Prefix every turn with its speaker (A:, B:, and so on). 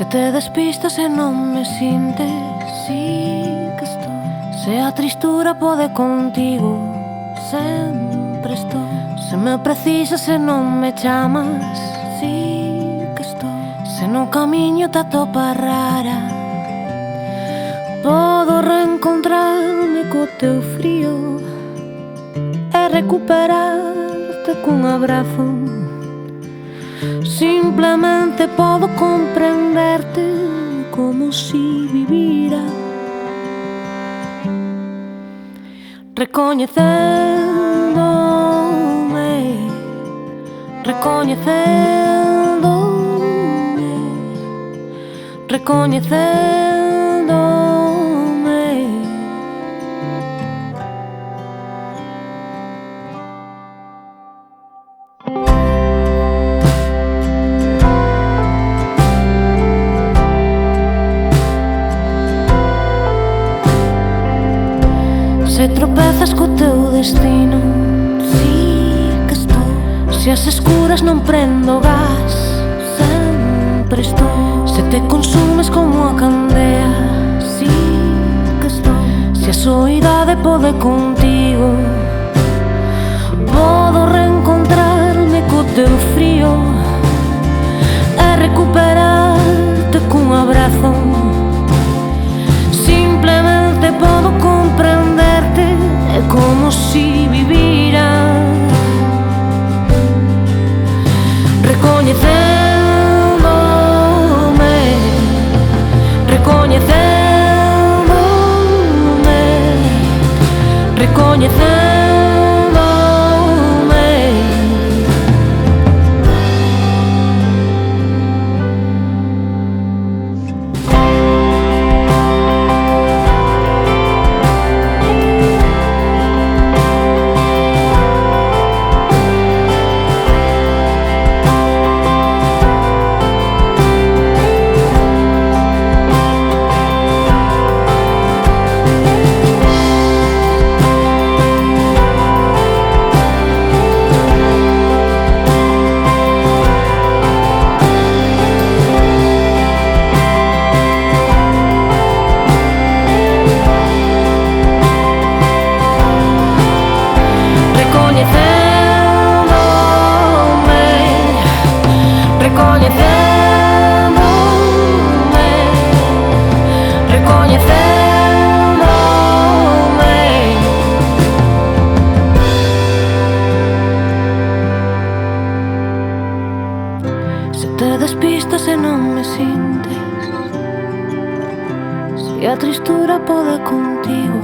A: Se te despistas e non me sintes, sí que estou. Se a tristura pode contigo, sempre estou. Se me precisas e non me chamas, sí que estou. Se no camiño te atopas rara, podo reencontrarme co teu frío e recuperarte cun abrazo. Simplemente podo comprenderte como si vivira, recoñecéndome, recoñecéndome, recoñecéndome. Se tropezas co teu destino, sí que estou. Se as escuras non prendo gas, sempre estou. Se te consumes como a candea, sí que estou. Se a soidade pode contigo, podo reencontrarme co teu frío e recuperarte cun abrazo. Simplemente podo comprenderte, é como si vivira, recoñecéndome, recoñecéndome, recoñecéndome. Se te despistas e non me sintes, se a tristura pode contigo,